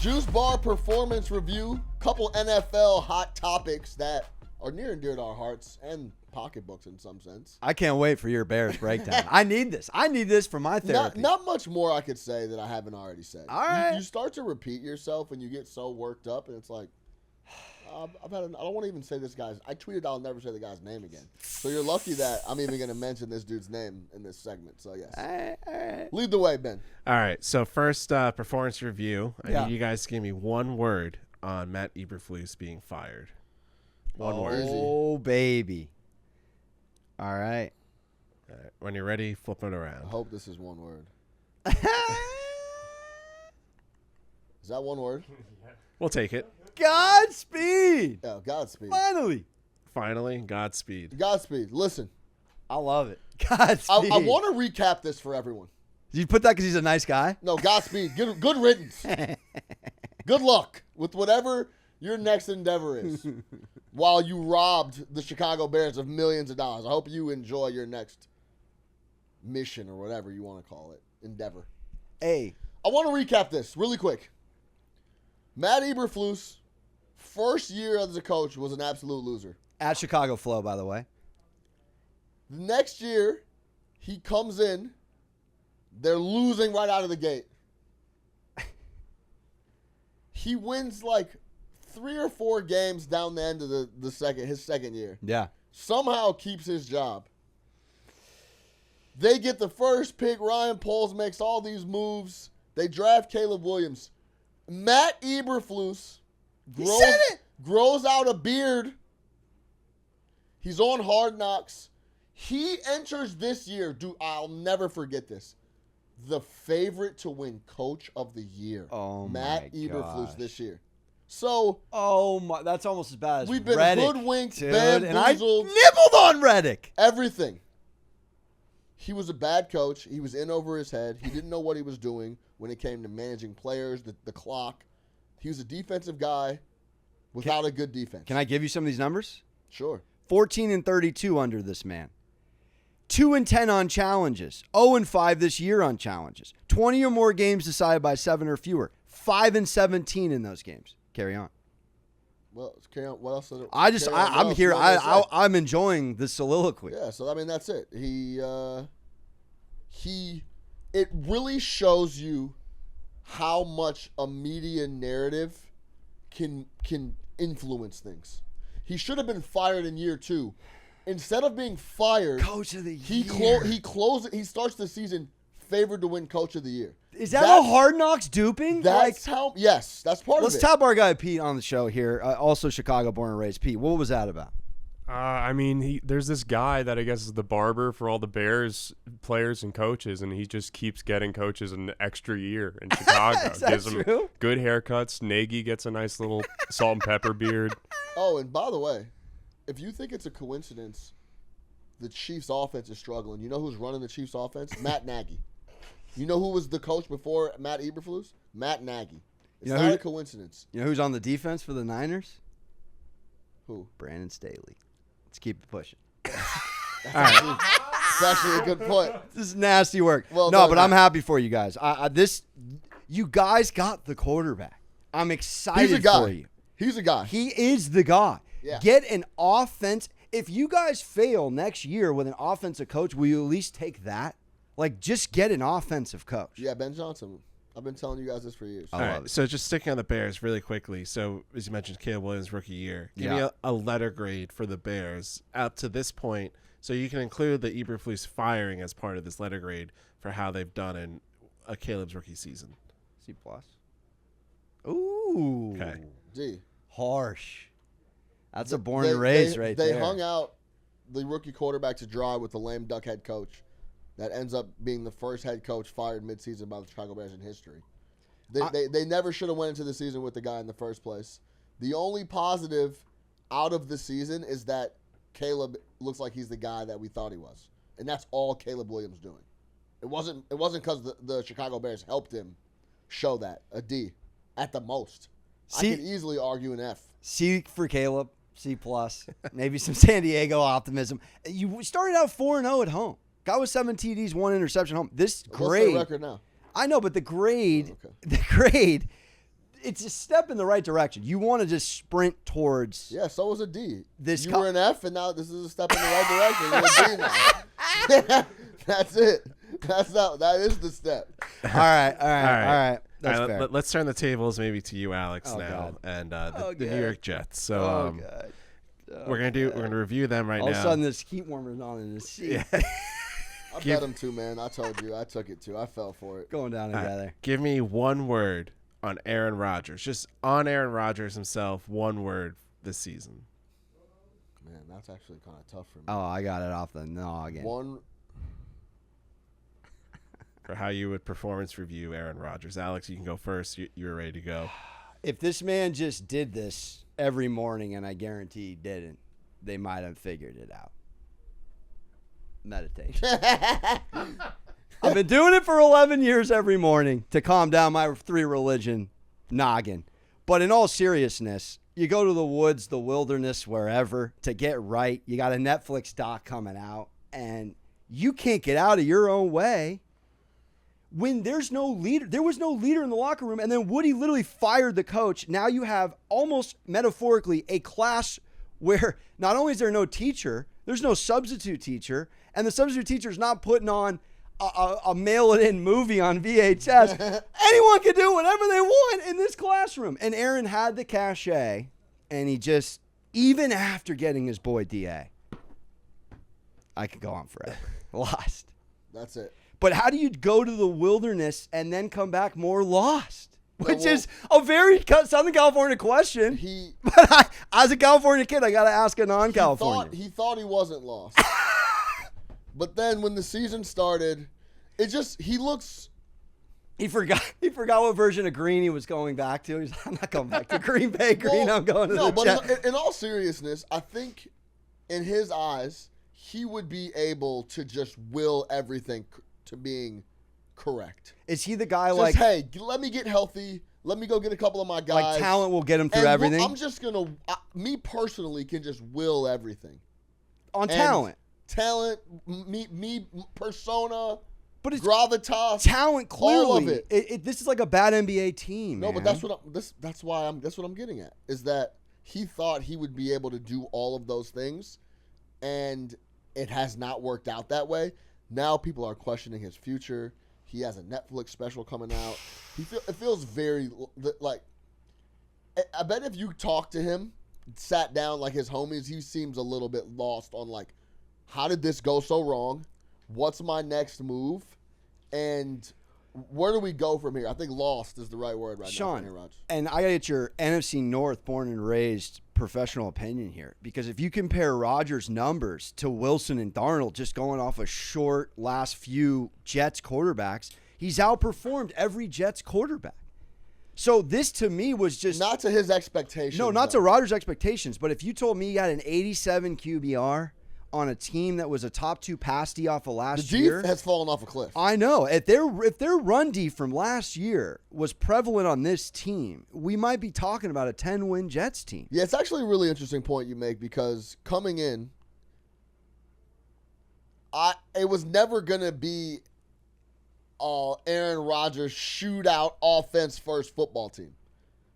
Juice Bar Performance Review. Couple NFL hot topics that are near and dear to our hearts and pocketbooks in some sense. I can't wait for your Bears breakdown. I need this. I need this for my therapy. Not much more I could say that I haven't already said. All right. You start to repeat yourself and you get so worked up, and it's like, I don't want to even say this guy's. I tweeted I'll never say the guy's name again. So you're lucky that I'm even going to mention this dude's name in this segment. So yes. All right. Lead the way, Ben. All right. So first performance review. I Yeah. need you guys to give me one word on Matt Eberflus being fired. One word. Oh, baby. All right. All right. When you're ready, flip it I around. hope this is one word. Is that one word? We'll take it. Godspeed. Yeah, Godspeed. Finally, Godspeed. Godspeed. Listen, I love it. Godspeed. I want to recap this for everyone. Did you put that because he's a nice guy? No, Godspeed. Good riddance. Good luck with whatever your next endeavor is. While you robbed the Chicago Bears of millions of dollars, I hope you enjoy your next mission or whatever you want to call it, endeavor. Hey. I want to recap this really quick. Matt Eberflus, first year as a coach, was an absolute loser. At Chicago Flow, by the way. The next year, he comes in. They're losing right out of the gate. He wins like 3 or 4 games down the end of his second year. Yeah. Somehow keeps his job. They get the first pick. Ryan Poles makes all these moves. They draft Caleb Williams. Matt Eberflus grows out a beard. He's on Hard Knocks. He enters this year, dude, I'll never forget this, the favorite to win Coach of the Year. Oh, Matt my Eberflus gosh. this year. So, Oh, my. That's almost as bad as we've been Reddick, hoodwinked, dude, and I bamboozled. nibbled on Reddick. Everything. He was a bad coach. He was in over his head. He didn't know what he was doing when it came to managing players, the clock. He was a defensive guy without a good defense. Can I give you some of these numbers? Sure. 14-32 under this man. 2-10 on challenges. 0-5 this year on challenges. 20 or more games decided by 7 or fewer. 5-17 in those games. Carry on. Well, carry on. What else? I'm here. I'm enjoying the soliloquy. Yeah, so I mean that's it. It really shows you how much a media narrative can influence things. He should have been fired in year 2. Instead of being fired, Coach of the year. He starts the season favored to win Coach of the Year. Is that a Hard Knocks duping? That's yes, that's part of it. Let's tap our guy Pete on the show here. Also Chicago born and raised. Pete, what was that about? I mean, there's this guy that I guess is the barber for all the Bears players and coaches, and he just keeps getting coaches an extra year in Chicago. Is that Gives them true? good haircuts. Nagy gets a nice little salt and pepper beard. Oh, and by the way, if you think it's a coincidence, the Chiefs' offense is struggling. You know who's running the Chiefs' offense? Matt Nagy. You know who was the coach before Matt Eberflus? Matt Nagy. It's not a coincidence. You know who's on the defense for the Niners? Who? Brandon Staley. Let's keep it pushing. It's actually a good point. This is nasty work. Well, no, no, but no. I'm happy for you guys. You guys got the quarterback. I'm excited for you. He's a guy. He is the guy. Yeah. Get an offense. If you guys fail next year with an offensive coach, will you at least take that? Like, just get an offensive coach. Yeah, Ben Johnson. I've been telling you guys this for years. I All love right, it. so just sticking on the Bears really quickly. So, as you mentioned, Caleb Williams, rookie year. Give me a letter grade for the Bears up to this point. So you can include the Eberflus firing as part of this letter grade for how they've done in Caleb's rookie season. C+. Ooh. Okay. D. Harsh. That's a born and raised right there. They hung out the rookie quarterback to dry with the lame duck head coach that ends up being the first head coach fired midseason by the Chicago Bears in history. They never should have went into the season with the guy in the first place. The only positive out of the season is that Caleb looks like he's the guy that we thought he was. And that's all Caleb Williams doing. It wasn't because the Chicago Bears helped him show that. A D at the most. C, I could easily argue an F. C for Caleb. C+. Maybe some San Diego optimism. You started out 4-0 at home. Guy with 7 TDs, 1 interception home. This grade. What's the record now? I know, but the grade, Oh, okay. the grade, it's a step in the right direction. You want to just sprint towards. Yeah, so was a D. This you were an F, and now this is a step in the right direction. You're a D now. That's it. That is the step. All right. That's fair. Let's turn the tables maybe to you, Alex, now, God. and the New York Jets. So God. we're gonna review them right now. All of a sudden, this heat warmer's on in the seat. Yeah. I bet him too, man. I told you, I took it too. I fell for it. Going down together. Give me one word on Aaron Rodgers, just on Aaron Rodgers himself. One word this season. Man, that's actually kind of tough for me. Oh, I got it off the noggin. One. For how you would performance review Aaron Rodgers. Alex, you can go first. You're ready to go. If this man just did this every morning, and I guarantee he didn't, they might have figured it out. Meditation. I've been doing it for 11 years every morning to calm down my 3-religion noggin. But in all seriousness, you go to the woods, the wilderness, wherever to get right. You got a Netflix doc coming out, and you can't get out of your own way. When there's no leader, there was no leader in the locker room, and then Woody literally fired the coach. Now you have almost metaphorically a class where not only is there no teacher, there's no substitute teacher, and the substitute teacher is not putting on a mail-it-in movie on VHS. Anyone can do whatever they want in this classroom. And Aaron had the cachet, and he just, even after getting his boy DA, I could go on forever. Lost. That's it. But how do you go to the wilderness and then come back more lost? Which is a very Southern California question. But as a California kid, I got to ask a non-California. He thought he wasn't lost. But then when the season started, he looks. He forgot what version of green he was going back to. He's like, I'm not going back to Green Bay green. I'm going to the Jets. But in all seriousness, I think in his eyes, he would be able to just will everything to being correct. Is he the guy just, hey, let me get healthy. Let me go get a couple of my guys. Like talent will get him through everything? I'm just going to, me personally, can just will everything. On talent. Talent, me persona, but it's gravitas, talent. Clearly, all of it. This is like a bad NBA team. No, man. but that's what I'm getting at. Is that he thought he would be able to do all of those things, and it has not worked out that way. Now people are questioning his future. He has a Netflix special coming out. It feels very like. I bet if you talk to him, sat down like his homies, he seems a little bit lost on like, how did this go so wrong? What's my next move? And where do we go from here? I think lost is the right word right now. Sean, and I got to get your NFC North born and raised professional opinion here. Because if you compare Rodgers' numbers to Wilson and Darnold, just going off a short last few Jets quarterbacks, he's outperformed every Jets quarterback. So this to me was just... Not to his expectations. No, not to Rodgers' expectations. But if you told me he had an 87 QBR... on a team that was a top 2 pass D off of last year. The D has fallen off a cliff. I know. If their run D from last year was prevalent on this team, we might be talking about a 10-win Jets team. Yeah, it's actually a really interesting point you make because coming in, it was never going to be Aaron Rodgers shootout offense first football team.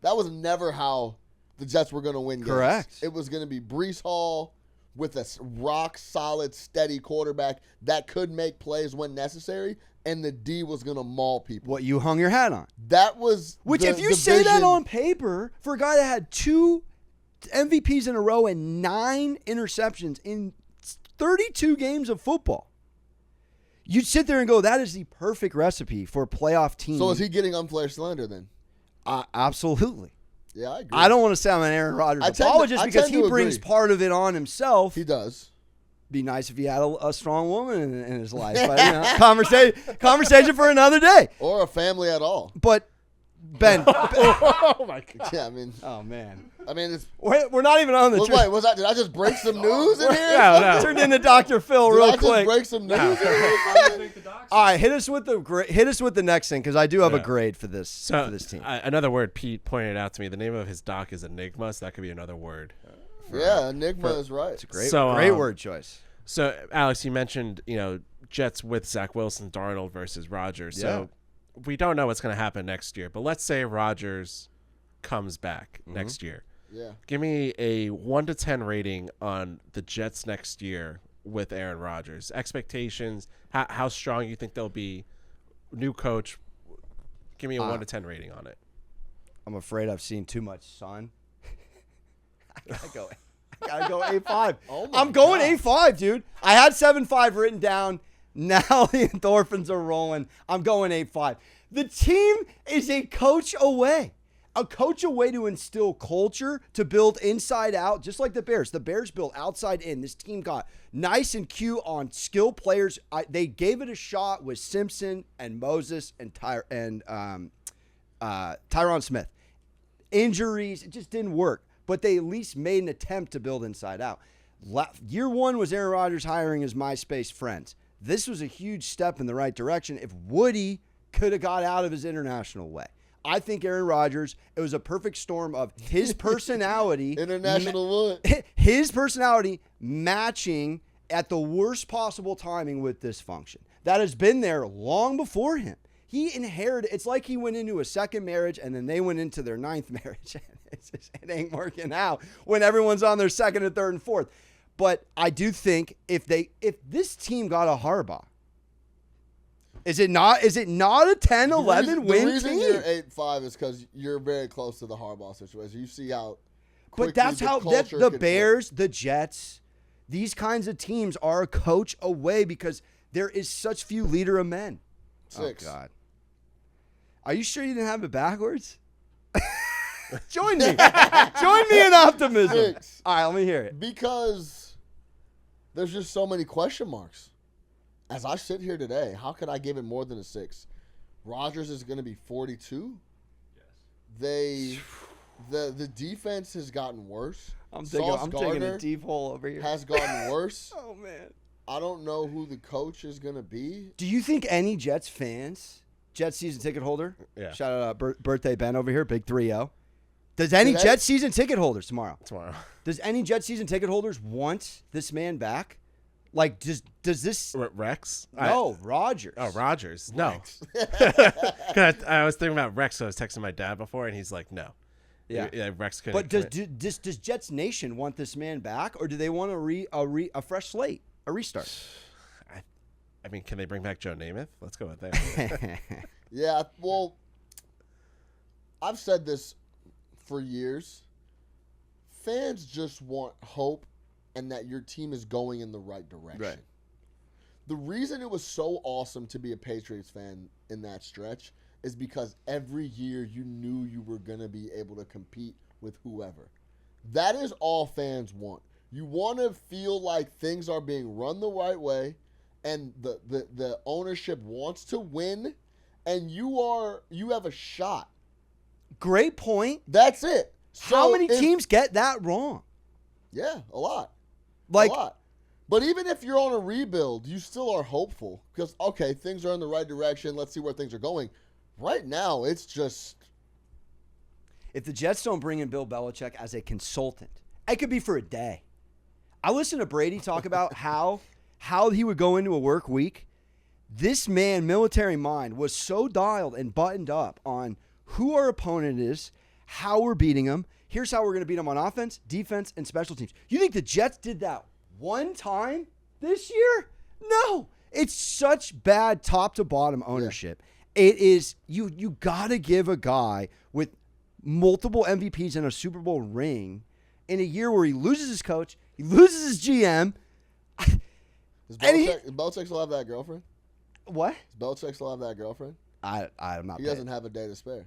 That was never how the Jets were going to win games. Correct. It was going to be Breece Hall with a rock-solid, steady quarterback that could make plays when necessary, and the D was going to maul people. What you hung your hat on. That was Which, if you say that on paper, for a guy that had 2 MVPs in a row and 9 interceptions in 32 games of football, you'd sit there and go, that is the perfect recipe for a playoff team. So is he getting unfair slander then? Absolutely. Yeah, I agree. I don't want to sound an Aaron Rodgers apologist because he brings part of it on himself. He does. Be nice if he had a strong woman in his life. But, conversation for another day. Or a family at all. But, Ben. Oh, my God. Yeah, I mean. Oh, man. I mean, it's. We're not even on the truth. Wait, did I just break some news in here? No. Turned into Dr. Phil real quick. Did I just break some news in here? All right, hit us with the next thing because I do have a grade for this team. Another word Pete pointed out to me. The name of his doc is Enigma, so that could be another word. Enigma is right. It's a great word choice. So, Alex, you mentioned Jets with Zach Wilson, Darnold versus Rodgers. So we don't know what's going to happen next year. But let's say Rodgers comes back next year. Yeah. Give me a 1 to 10 rating on the Jets next year with Aaron Rodgers. Expectations, how strong you think they'll be. New coach. Give me a 1 to 10 rating on it. I'm afraid I've seen too much sun. I gotta go 8.5. I'm going 8.5, dude. I had 7.5 written down. Now the endorphins are rolling. I'm going 8.5. The team is a coach away. A coach away to instill culture, to build inside out, just like the Bears. The Bears built outside in. This team got nice and cute on skill players. They gave it a shot with Simpson and Moses and Tyron Smith. Injuries, it just didn't work. But they at least made an attempt to build inside out. Year one was Aaron Rodgers hiring his MySpace friends. This was a huge step in the right direction if Woody could have got out of his international way. I think Aaron Rodgers, it was a perfect storm of his personality. His personality matching at the worst possible timing with dysfunction. That has been there long before him. He inherited, it's like he went into a second marriage and then they went into their 9th marriage. It ain't working out when everyone's on their 2nd and 3rd and 4th. But I do think if this team got a Harbaugh, is it not a 10-11 win team? The reason team? you're 8-5 is because you're very close to the Harbaugh situation. You see how But that's how the Bears, the Jets, these kinds of teams are a coach away because there is such few leader of men. 6. Oh, God. Are you sure you didn't have it backwards? Join me. Join me in optimism. 6. All right, let me hear it. Because there's just so many question marks. As I sit here today, how could I give it more than a 6? Rodgers is going to be 42. Yes. The defense has gotten worse. I'm taking a deep hole over here. Has gotten worse. Oh, man. I don't know who the coach is going to be. Do you think any Jets fans, Jets season ticket holder? Yeah. Shout out birthday Ben over here, big 3-0. Does any Jets season ticket holders tomorrow? Does any Jets season ticket holders want this man back? Like, does this Rex? No, Rodgers. Oh, Rodgers. No. I was thinking about Rex. So I was texting my dad before, and he's like, no. Yeah, Rex couldn't. But does Jets Nation want this man back, or do they want a fresh slate, a restart? I mean, can they bring back Joe Namath? Let's go with that. Yeah, well, I've said this for years. Fans just want hope and that your team is going in the right direction. Right. The reason it was so awesome to be a Patriots fan in that stretch is because every year you knew you were going to be able to compete with whoever. That is all fans want. You want to feel like things are being run the right way and the ownership wants to win and you have a shot. Great point. That's it. So how many teams get that wrong? Yeah, a lot. Like, a lot. But even if you're on a rebuild, you still are hopeful because, okay, things are in the right direction. Let's see where things are going. Right now, it's just. If the Jets don't bring in Bill Belichick as a consultant, it could be for a day. I listened to Brady talk about how he would go into a work week. This man, military mind, was so dialed and buttoned up on who our opponent is, how we're beating them. Here's how we're going to beat them on offense, defense, and special teams. You think the Jets did that one time this year? No. It's such bad top to bottom ownership. Yeah. It is you got to give a guy with multiple MVPs and a Super Bowl ring in a year where he loses his coach, he loses his GM. Does Belichick still have that girlfriend? What? Does Belichick still have that girlfriend? I'm not. He doesn't have a day to spare.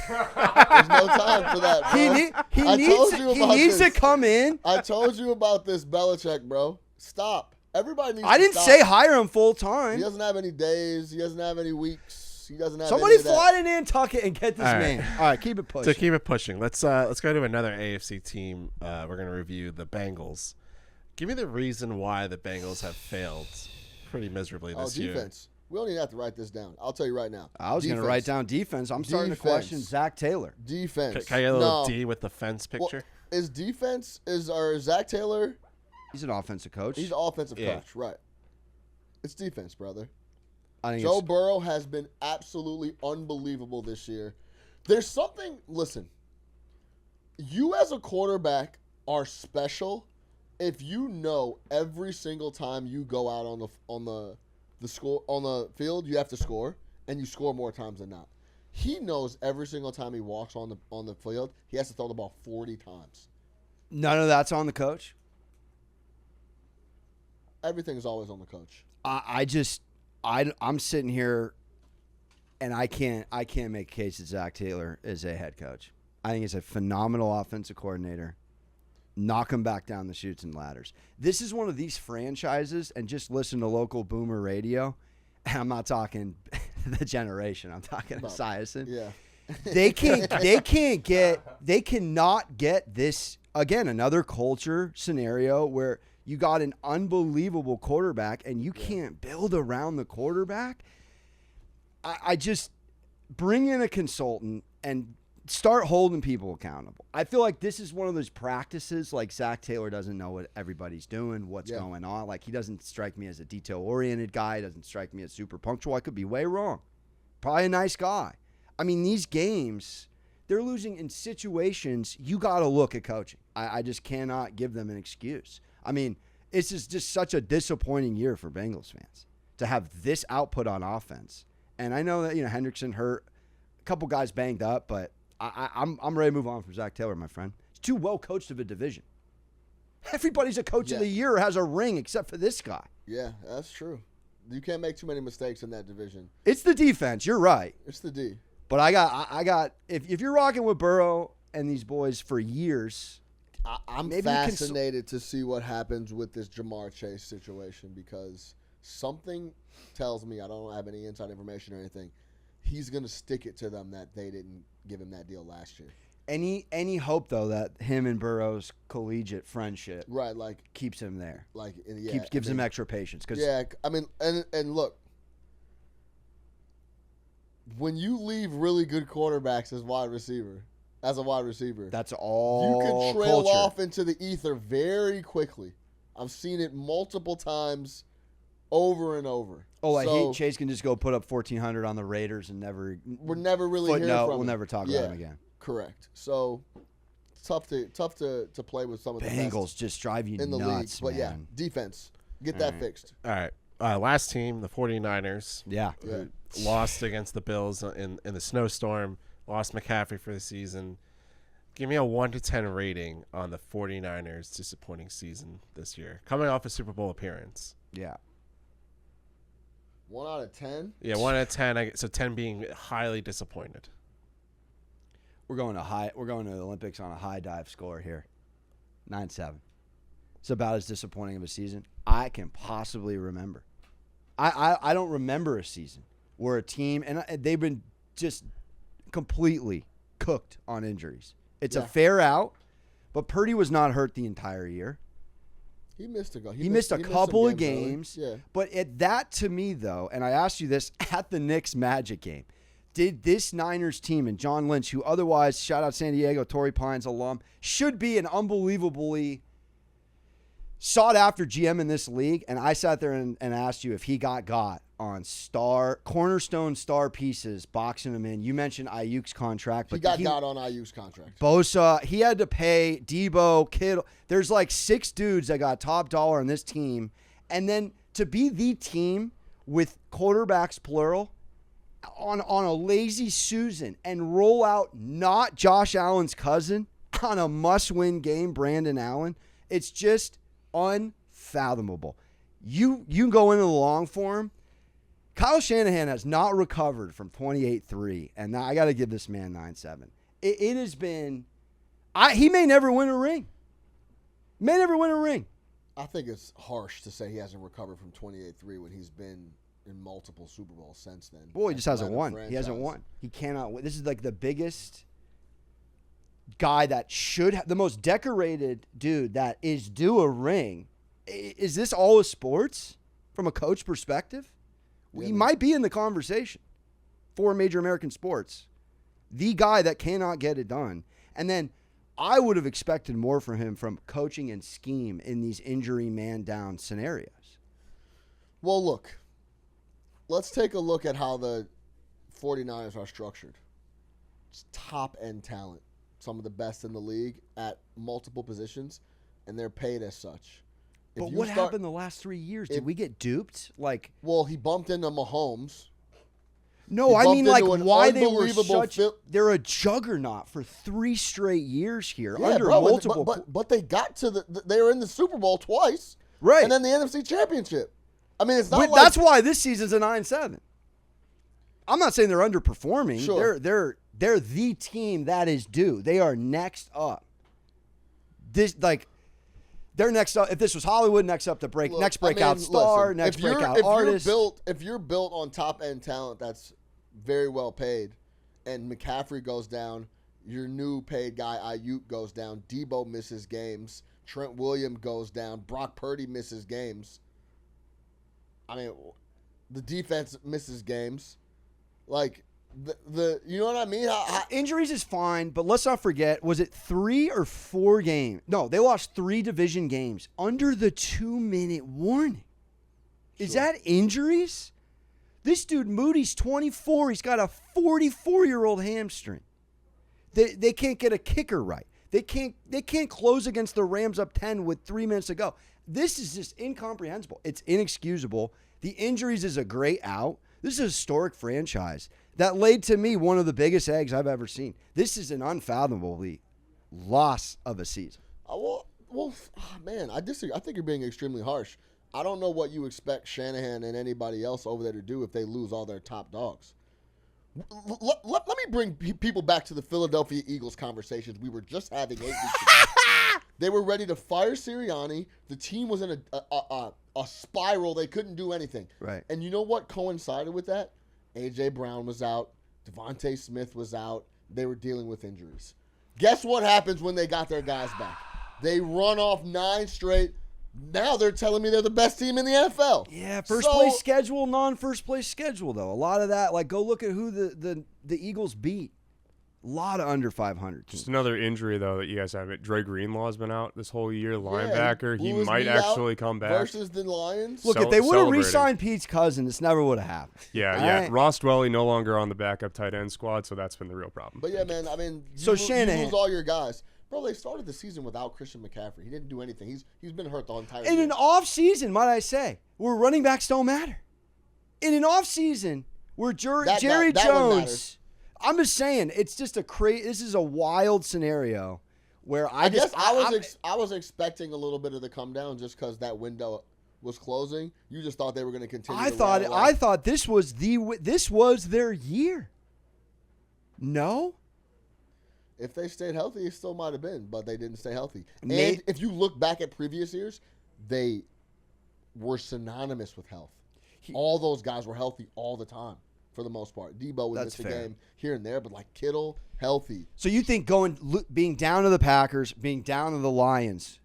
There's no time for that, bro. He needs to come in. I told you about this Belichick, bro. Stop. Everybody needs I to didn't stop. say hire him full time. He doesn't have any days. He doesn't have any weeks. He doesn't have Somebody any of fly that. to Nantucket and get this man. All right, keep it pushing. So keep it pushing. Let's go to another AFC team. We're going to review the Bengals. Give me the reason why the Bengals have failed pretty miserably this year. Defense. We don't even have to write this down. I'll tell you right now. I was going to write down defense. I'm starting to question Zach Taylor. Defense. Can I get a little D with the fence picture? Well, is defense or Zach Taylor? He's an offensive coach. He's an offensive coach, right? It's defense, brother. I think Joe Burrow has been absolutely unbelievable this year. There's something. Listen, You as a quarterback are special if you know every single time you go out on the field you have to score, and you score more times than not. He knows every single time he walks on the field he has to throw the ball 40 times. None of that's on the coach. Everything is always on the coach. I'm sitting here, and I can't make a case that Zach Taylor is a head coach. I think he's a phenomenal offensive coordinator. Knock him back down the chutes and ladders. This is one of these franchises, and just listen to local boomer radio. And I'm not talking the generation. I'm talking Esiason. Yeah. They cannot get this, again, another culture scenario where you got an unbelievable quarterback and you can't build around the quarterback. I just bring in a consultant and start holding people accountable. I feel like this is one of those practices, like Zach Taylor doesn't know what everybody's doing, what's going on. Like, he doesn't strike me as a detail-oriented guy. He doesn't strike me as super punctual. I could be way wrong. Probably a nice guy. I mean, these games, they're losing in situations you got to look at coaching. I just cannot give them an excuse. I mean, it's just such a disappointing year for Bengals fans to have this output on offense. And I know that, Hendrickson hurt, a couple guys banged up, but I'm ready to move on from Zach Taylor, my friend. He's too well coached of a division. Everybody's a coach of the year or has a ring except for this guy. Yeah, that's true. You can't make too many mistakes in that division. It's the defense. You're right. It's the D. But I got. If you're rocking with Burrow and these boys for years, I'm fascinated to see what happens with this Jamar Chase situation, because something tells me, I don't have any inside information or anything, he's going to stick it to them that they didn't give him that deal last year. Any hope though that him and Burrow's collegiate friendship keeps him there, gives him extra patience. And look, when you leave really good quarterbacks as a wide receiver, that's all you can trail culture off into the ether very quickly. I've seen it multiple times, over and over. Chase can just go put up 1,400 on the Raiders and we're never really hearing from him. We'll never talk about him again. Correct. So tough to play with some of the Bengals just drive you in the nuts, league. But man. defense, get that fixed. All right. Last team, the 49ers. Yeah. Lost against the Bills in the snowstorm. Lost McCaffrey for the season. Give me a 1 to 10 rating on the 49ers' disappointing season this year, coming off a Super Bowl appearance. Yeah. 1 out of 10? Yeah, 1 out of 10. So 10 being highly disappointed. We're going to the Olympics on a high dive score here. 9-7. It's about as disappointing of a season I can possibly remember. I don't remember a season where a team, and they've been just completely cooked on injuries. It's a fair out, but Purdy was not hurt the entire year. He missed a couple. He missed a couple of games. Yeah. But that to me, though, and I asked you this at the Knicks Magic game, did this Niners team and John Lynch, who otherwise, shout out San Diego, Torrey Pines alum, should be an unbelievably sought-after GM in this league, and I sat there and asked you if he got on cornerstone star pieces, boxing them in. You mentioned Ayuk's contract. But he got on Ayuk's contract. Bosa, he had to pay Debo, Kittle. There's like 6 dudes that got top dollar on this team. And then to be the team with quarterbacks, plural, on a lazy Susan and roll out not Josh Allen's cousin on a must-win game, Brandon Allen, it's just unfathomable. You can go into the long form. Kyle Shanahan has not recovered from 28-3, and I got to give this man 9-7. It has been he may never win a ring. I think it's harsh to say he hasn't recovered from 28-3 when he's been in multiple Super Bowls since then. Boy, he just hasn't won. He hasn't won. He cannot win. This is like the biggest guy that should have, the most decorated dude that is due a ring. Is this all of sports from a coach perspective? He might be in the conversation for major American sports. The guy that cannot get it done. And then I would have expected more from him from coaching and scheme in these injury man-down scenarios. Well, look, let's take a look at how the 49ers are structured. It's top-end talent. some of the best in the league at multiple positions, and they're paid as such. But what happened the last 3 years? Did we get duped? Like, well, he bumped into Mahomes. No, I mean, like, why they were they're a juggernaut for 3 straight years here under multiple. But they got to they were in the Super Bowl twice, right? And then the NFC Championship. I mean, it's not. But that's why this season's a 9-7. I'm not saying they're underperforming. Sure. They're the team that is due. They are next up. They're next up. If this was Hollywood, next up next breakout star, next breakout artist. If you're built on top end talent, that's very well paid, and McCaffrey goes down, your new paid guy Ayuk goes down, Debo misses games, Trent Williams goes down, Brock Purdy misses games. I mean, the defense misses games. Like the you know what I mean? Injuries is fine, but let's not forget, was it 3 or 4 games? No, they lost 3 division games under the 2-minute warning. Is that injuries? This dude Moody's 24. He's got a 44-year-old hamstring. They can't get a kicker right. They can't close against the Rams up 10 with 3 minutes to go. This is just incomprehensible. It's inexcusable. The injuries is a great out. This is a historic franchise that laid to me one of the biggest eggs I've ever seen. This is an unfathomable loss of a season. Man, I disagree. I think you're being extremely harsh. I don't know what you expect Shanahan and anybody else over there to do if they lose all their top dogs. Let me bring people back to the Philadelphia Eagles conversations we were just having 8 weeks ago. They were ready to fire Sirianni. The team was in a spiral. They couldn't do anything. Right. And you know what coincided with that? A.J. Brown was out. Devontae Smith was out. They were dealing with injuries. Guess what happens when they got their guys back? They run off 9 straight. Now they're telling me they're the best team in the NFL. Yeah, first place schedule, non-first place schedule, though. A lot of that, like, go look at who the Eagles beat. A lot of under 500 teams. Just another injury, though, that you guys have. Dre Greenlaw's been out this whole year, linebacker. He might actually come back. Versus the Lions. Look, if they would have re-signed Pete's cousin, this never would have happened. Yeah. Right? Ross Dwelly no longer on the backup tight end squad, so that's been the real problem. But, yeah, man, I mean, Shanahan, you lose all your guys. Bro, they started the season without Christian McCaffrey. He didn't do anything. He's been hurt the entire year. In an off season, might I say, where running backs don't matter. In an off season where Jerry Jones, I'm just saying, it's just this is a wild scenario where I was expecting a little bit of the come down just because that window was closing. You just thought they were going to continue. I thought this was their year. No. If they stayed healthy, it still might have been, but they didn't stay healthy. And Nate, if you look back at previous years, they were synonymous with health. All those guys were healthy all the time, for the most part. Debo would miss a game here and there, but like Kittle, healthy. So you think being down to the Packers, being down to the Lions,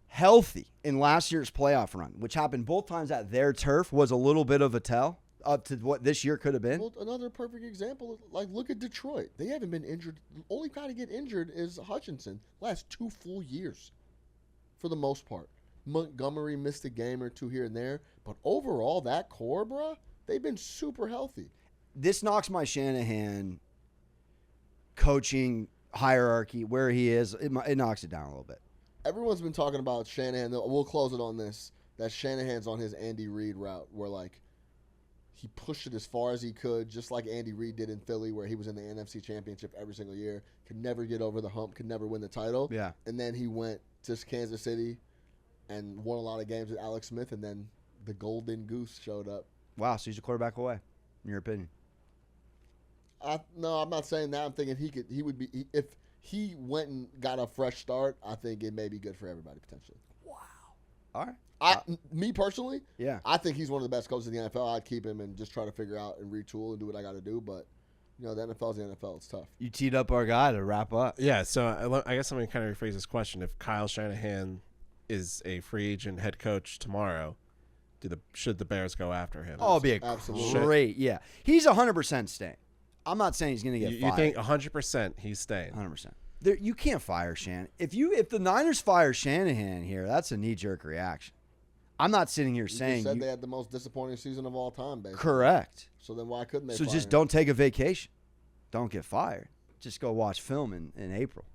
healthy in last year's playoff run, which happened both times at their turf, was a little bit of a tell up to what this year could have been? Well, another perfect example, like look at Detroit. They haven't been injured. The only guy to get injured is Hutchinson. Last 2 full years, for the most part. Montgomery missed a game or 2 here and there, but overall, that core, bro, they've been super healthy. This knocks my Shanahan coaching hierarchy where he is. It knocks it down a little bit. Everyone's been talking about Shanahan. We'll close it on this. That Shanahan's on his Andy Reid route, where like, he pushed it as far as he could, just like Andy Reid did in Philly, where he was in the NFC Championship every single year, could never get over the hump, could never win the title. Yeah. And then he went to Kansas City and won a lot of games with Alex Smith, and then the golden goose showed up. Wow, so he's a quarterback away, in your opinion? No, I'm not saying that. I'm thinking if he went and got a fresh start, I think it may be good for everybody potentially. Wow. All right. Me personally, yeah, I think he's one of the best coaches in the NFL. I'd keep him and just try to figure out and retool and do what I got to do. But, you know, the NFL's the NFL. It's tough. You teed up our guy to wrap up. Yeah, so I guess I'm going to kind of rephrase this question. If Kyle Shanahan is a free agent head coach tomorrow, should the Bears go after him? Oh, it'd be great. Yeah. He's 100% staying. I'm not saying he's going to get fired. You think 100% he's staying? 100%. You can't fire Shanahan. If the Niners fire Shanahan here, that's a knee-jerk reaction. I'm not sitting here saying they had the most disappointing season of all time, basically. Correct. So then why couldn't they? So just don't take a vacation. Don't get fired. Just go watch film in April.